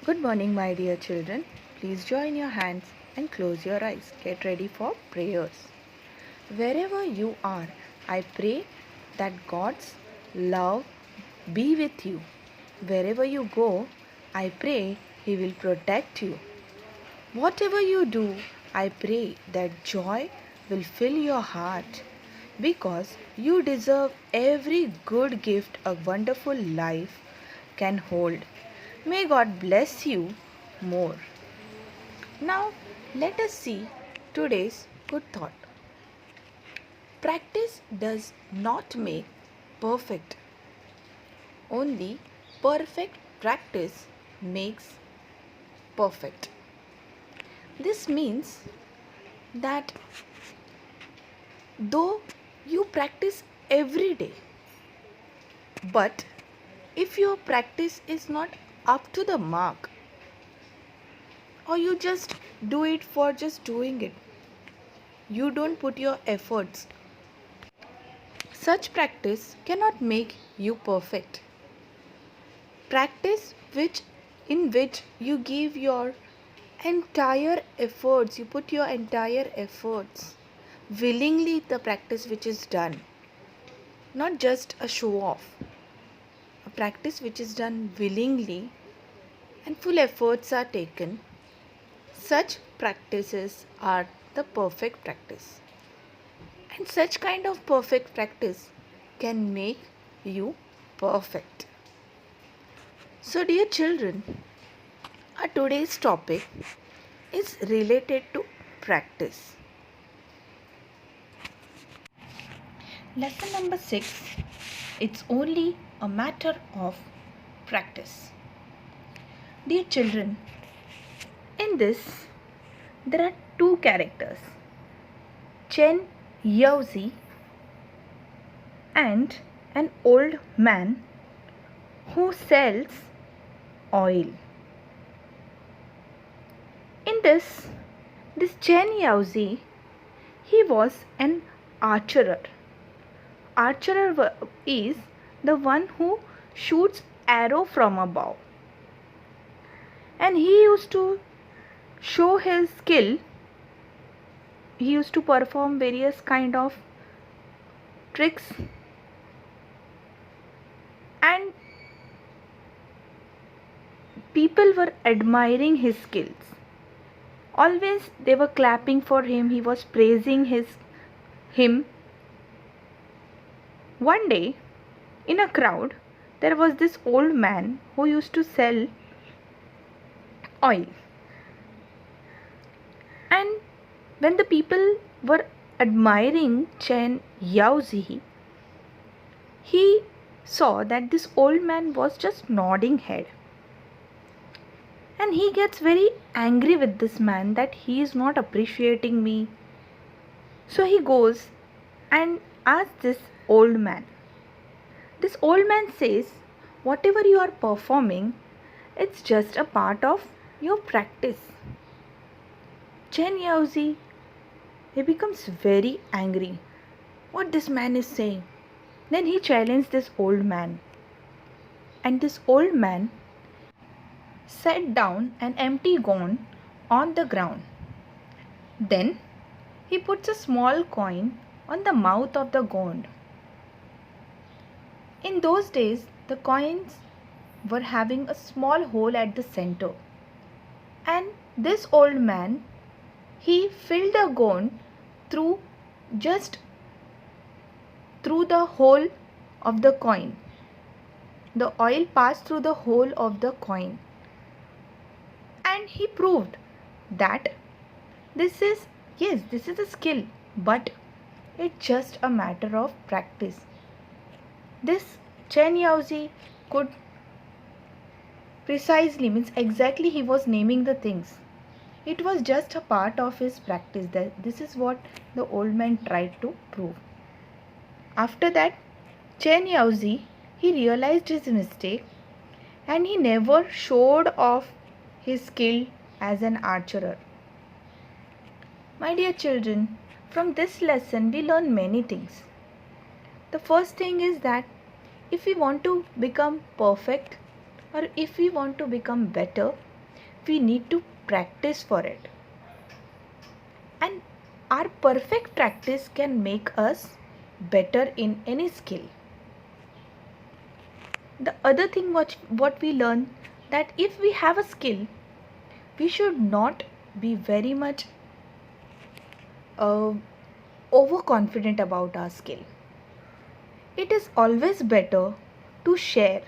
Good morning, my dear children. Please join your hands and close your eyes. Get ready for prayers. Wherever you are, I pray that God's love be with you. Wherever you go, I pray He will protect you. Whatever you do, I pray that joy will fill your heart because you deserve every good gift a wonderful life can hold. May God bless you more. Now, let us see today's good thought. Practice does not make perfect. Only perfect practice makes perfect. This means that though you practice every day, but if your practice is not up to the mark, or you just do it for just doing it, you don't put your efforts, such practice cannot make you perfect. Practice in which you give your entire efforts, you put your entire efforts willingly, the practice which is done, not just a show off, a practice which is done willingly and full efforts are taken. Such practices are the perfect practice, and such kind of perfect practice can make you perfect. So, dear children, our today's topic is related to practice. Lesson number 6, it's only a matter of practice. Dear children, in this there are two characters, Chen Yaozi and an old man who sells oil. In this Chen Yaozi, he was an archerer. Archerer is the one who shoots arrow from a bow. And he used to show his skill. He used to perform various kind of tricks, and people were admiring his skills. Always they were clapping for him. He was praising him. One day, in a crowd, there was this old man who used to sell oil. And when the people were admiring Chen Yaozi, he saw that this old man was just nodding head. And he gets very angry with this man that he is not appreciating me. So he goes and asks this old man. This old man says, whatever you are performing, it's just a part of your practice. Chen Yaozi, he becomes very angry. What this man is saying? Then he challenged this old man. And this old man set down an empty gond on the ground. Then he puts a small coin on the mouth of the gond. In those days, the coins were having a small hole at the center. And this old man, he filled the gond through the hole of the coin. The oil passed through the hole of the coin. And he proved that this is a skill, but it's just a matter of practice. This Chen Yaozi could precisely, means exactly, he was naming the things. It was just a part of his practice. That this is what the old man tried to prove. After that, Chen Yaozi, he realized his mistake and he never showed off his skill as an archerer. My dear children, from this lesson we learn many things. The first thing is that if we want to become perfect or if we want to become better, we need to practice for it. And our perfect practice can make us better in any skill. The other thing what we learn, that if we have a skill, we should not be very much overconfident about our skill. It is always better to share.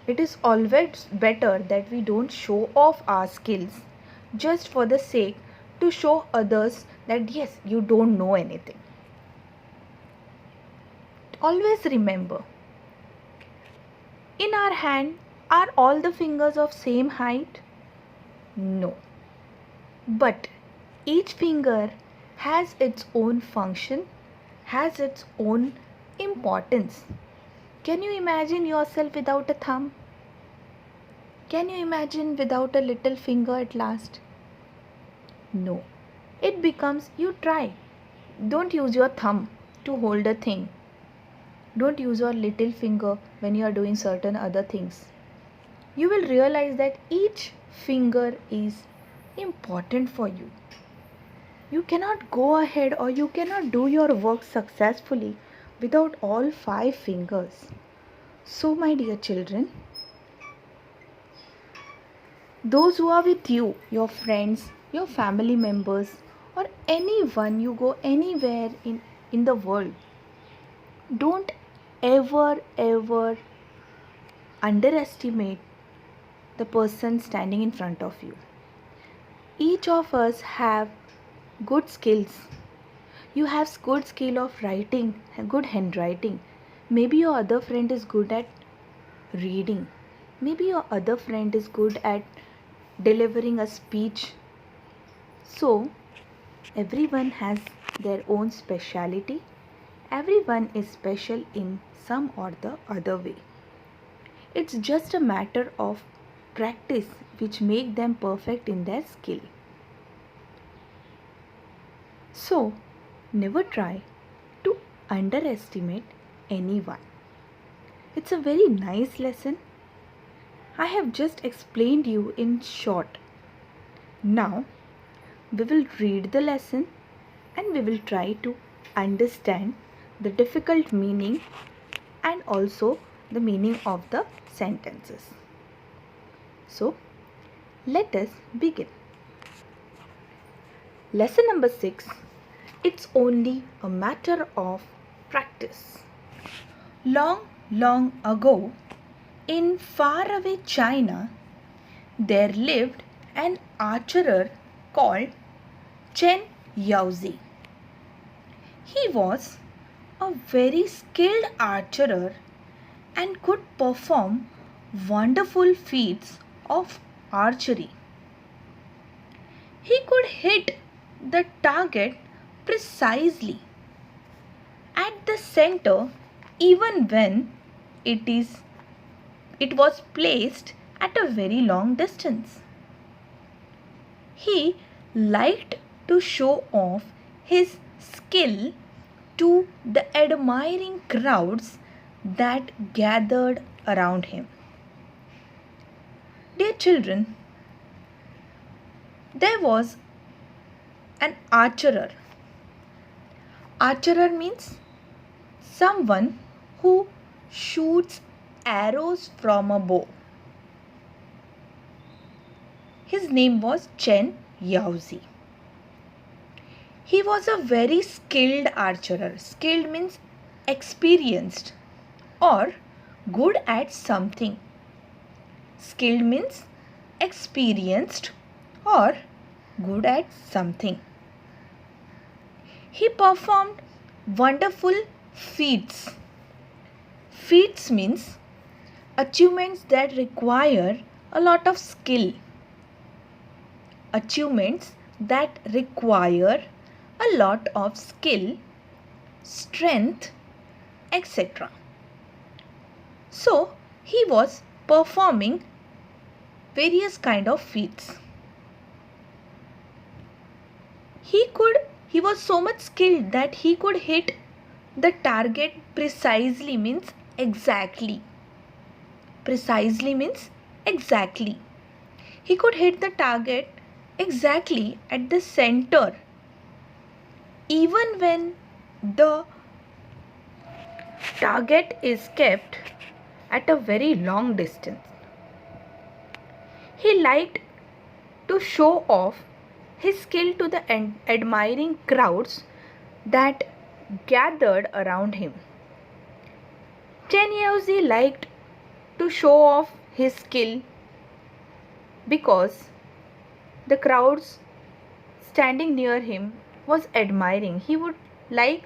It is always better that we don't show off our skills just for the sake to show others that yes, you don't know anything. Always remember, in our hand, are all the fingers of same height? No. But each finger has its own function, has its own importance. Can you imagine yourself without a thumb? Can you imagine without a little finger at last? No. It becomes, you try. Don't use your thumb to hold a thing. Don't use your little finger when you are doing certain other things. You will realize that each finger is important for you. You cannot go ahead or you cannot do your work successfully without all 5 fingers. So, my dear children, those who are with you, your friends, your family members, or anyone, you go anywhere in the world, don't ever underestimate the person standing in front of you. Each of us have good skills. You have good skill of writing, good handwriting. Maybe your other friend is good at reading. Maybe your other friend is good at delivering a speech. So, everyone has their own speciality. Everyone is special in some or the other way. It's just a matter of practice which make them perfect in their skill. So, never try to underestimate anyone. It's a very nice lesson. I have just explained you in short. Now, we will read the lesson and we will try to understand the difficult meaning and also the meaning of the sentences. So, let us begin. Lesson number 6. It's only a matter of practice. Long ago, in faraway China, there lived an archer called Chen Yaozi. He was a very skilled archer and could perform wonderful feats of archery. He could hit the target precisely at the center even when it was placed at a very long distance. He liked to show off his skill to the admiring crowds that gathered around him. Dear children, there was an archer. Archer means someone who shoots arrows from a bow. His name was Chen Yaozi. He was a very skilled archer. Skilled means experienced or good at something. Skilled means experienced or good at something. He performed wonderful feats. Feats means achievements that require a lot of skill. Achievements that require a lot of skill, strength, etc. So, he was performing various kind of feats. He was so much skilled that he could hit the target precisely, means exactly. Precisely means exactly. He could hit the target exactly at the center, even when the target is kept at a very long distance. He liked to show off his skill to the admiring crowds that gathered around him. Chen Yaozi liked to show off his skill because the crowds standing near him was admiring. He would like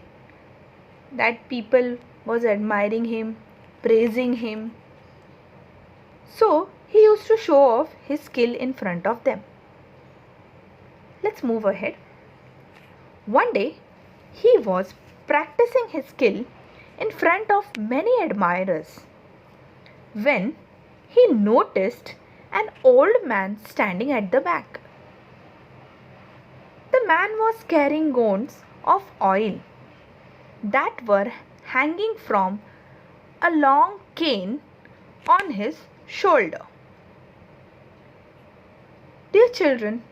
that people was admiring him, praising him. So he used to show off his skill in front of them. Let's move ahead. One day he was practicing his skill in front of many admirers when he noticed an old man standing at the back. The man was carrying gourds of oil that were hanging from a long cane on his shoulder. Dear children,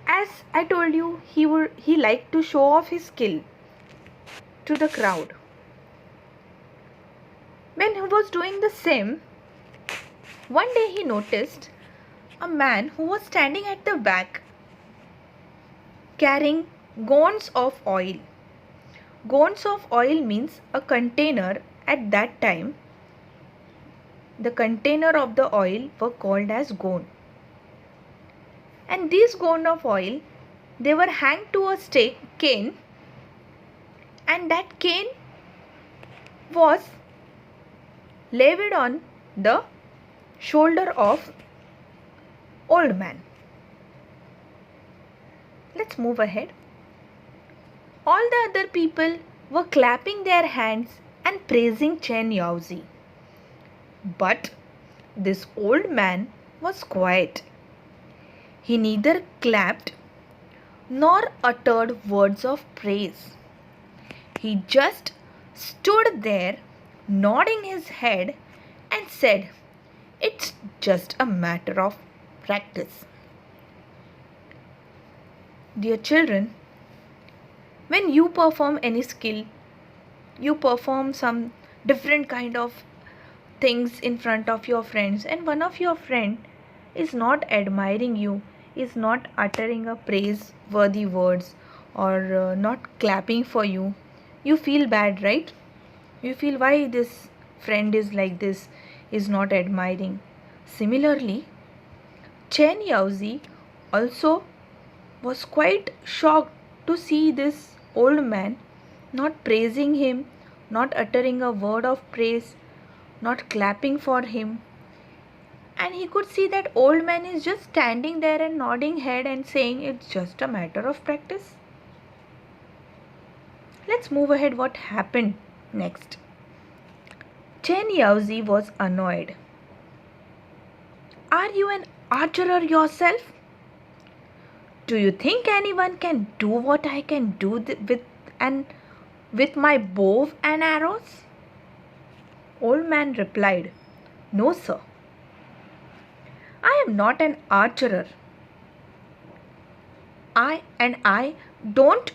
as I told you, he liked to show off his skill to the crowd. When he was doing the same, one day he noticed a man who was standing at the back carrying gourds of oil. Gourds of oil means a container. At that time, the container of the oil were called as gourd. And these gourds of oil, they were hanged to a cane, and that cane was laid on the shoulder of old man. Let's move ahead. All the other people were clapping their hands and praising Chen Yaozi. But this old man was quiet. He neither clapped nor uttered words of praise. He just stood there nodding his head and said, "It's just a matter of practice." Dear children, when you perform any skill, you perform some different kind of things in front of your friends, and one of your friend is not admiring you, is not uttering a praiseworthy words, or not clapping for you, you feel bad, right? You feel, why this friend is like this, is not admiring. Similarly, Chen Yaozi also was quite shocked to see this old man not praising him, not uttering a word of praise, not clapping for him. And he could see that old man is just standing there and nodding head and saying, "It's just a matter of practice." Let's move ahead. What happened next? Chen Yaozi was annoyed. "Are you an archer yourself? Do you think anyone can do what I can do with my bow and arrows?" Old man replied, "No, sir. I am not an archer. I don't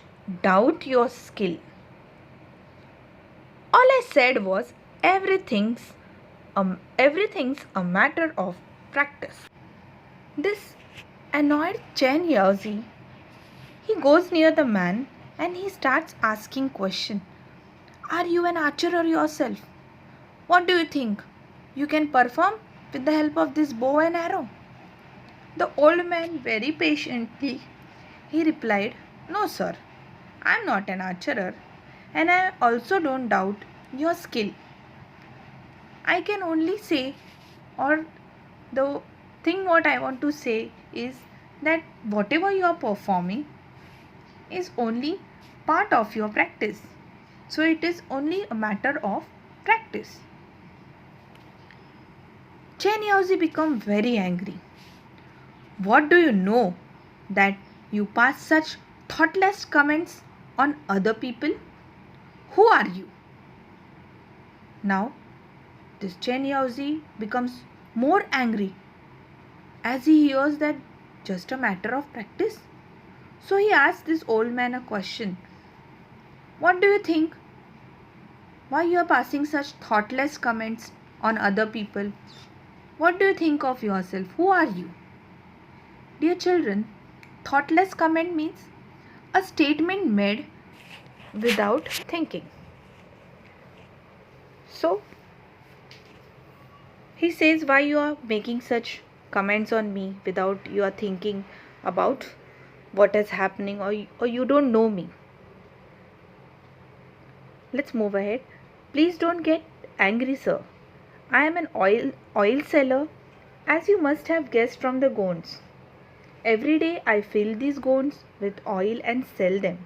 doubt your skill. All I said was everything's a matter of practice." This annoyed Chen Yaozi. He goes near the man and he starts asking question. "Are you an archer yourself? What do you think? You can perform with the help of this bow and arrow?" The old man very patiently he replied, "No, sir. I am not an archer, and I also don't doubt your skill. I can only say, or the thing what I want to say is that whatever you are performing is only part of your practice. So it is only a matter of practice." Chen Yaozi became very angry. "What do you know that you pass such thoughtless comments on other people? Who are you?" Now this Chen Yaozi becomes more angry. as he hears that just a matter of practice. So he asked this old man a question. What do you think? Why you are passing such thoughtless comments on other people? What do you think of yourself? Who are you? Dear children, thoughtless comment means a statement made without thinking. So he says, why you are making such comments on me without you are thinking about what is happening, or you don't know me. Let's move ahead. Please don't get angry, sir. I am an oil seller, as you must have guessed from the gourds. Every day I fill these gourds with oil and sell them.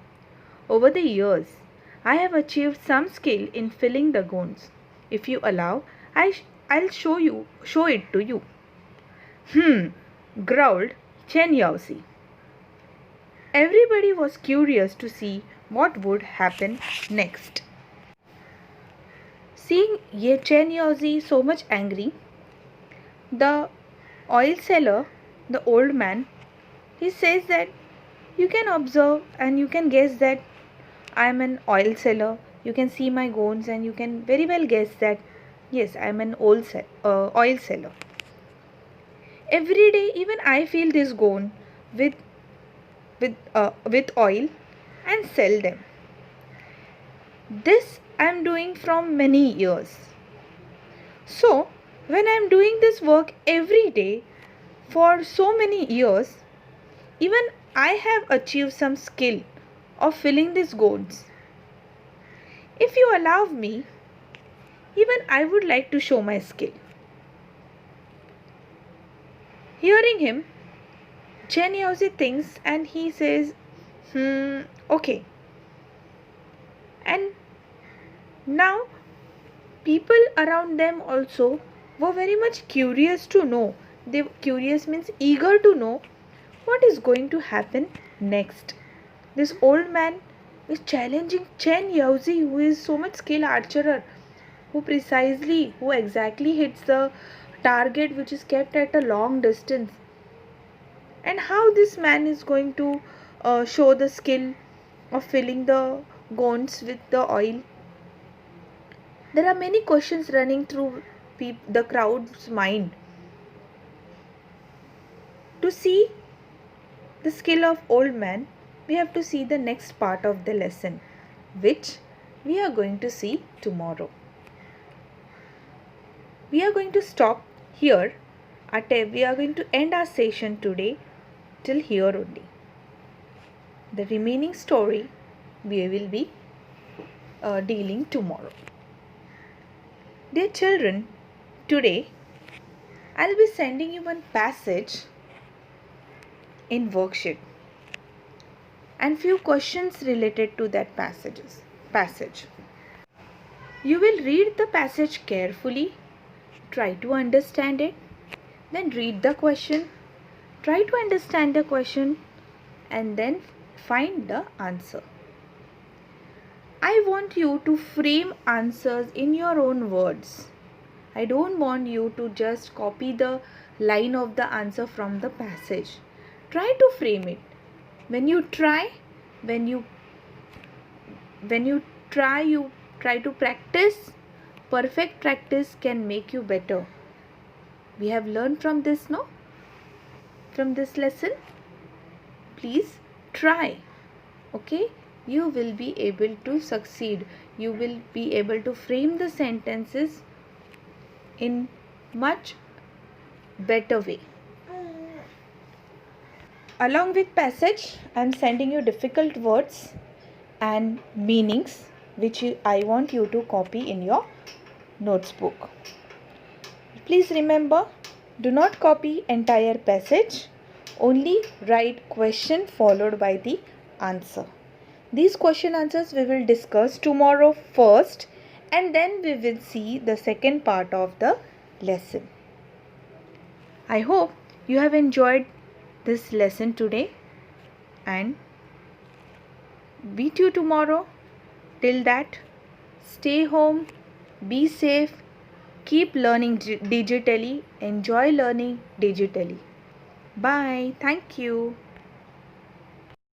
Over the years, I have achieved some skill in filling the gourds. If you allow, I'll show it to you. Growled Chen Yaozi. Everybody was curious to see what would happen next. Seeing Ye Chen Yaozi so much angry, the oil seller, the old man, he says that you can observe and you can guess that I am an oil seller. You can see my gourds and you can very well guess that yes, I am an oil seller. Every day, even I fill this gourd with oil and sell them. This I am doing from many years. So, when I am doing this work every day for so many years, even I have achieved some skill of filling these gourds. If you allow me, even I would like to show my skill. Hearing him, Chen Yaozi thinks and he says, okay. And now people around them also were very much curious to know. Curious means eager to know what is going to happen next. This old man is challenging Chen Yaozi, who is so much skilled archer, who exactly hits the target which is kept at a long distance. And how this man is going to show the skill of filling the gourds with the oil. There are many questions running through the crowd's mind. To see the skill of old man, we have to see the next part of the lesson, which we are going to see tomorrow. We are going to stop here. We are going to end our session today till here only. The remaining story we will be dealing tomorrow. Dear children, today I'll be sending you one passage in worksheet and few questions related to that passage. You will read the passage carefully, try to understand it, then read the question, try to understand the question, and then find the answer. I want you to frame answers in your own words. I don't want you to just copy the line of the answer from the passage. Try to frame it. When you try to practice. Perfect practice can make you better. We have learned from this, no? From this lesson. Please try. Okay? You will be able to succeed. You will be able to frame the sentences in much better way. Along with passage, I am sending you difficult words and meanings which I want you to copy in your notebook. Please remember, do not copy entire passage. Only write question followed by the answer. These question answers we will discuss tomorrow first, and then we will see the second part of the lesson. I hope you have enjoyed this lesson today, and meet you tomorrow. Till that, stay home, be safe, keep learning digitally, enjoy learning digitally. Bye. Thank you.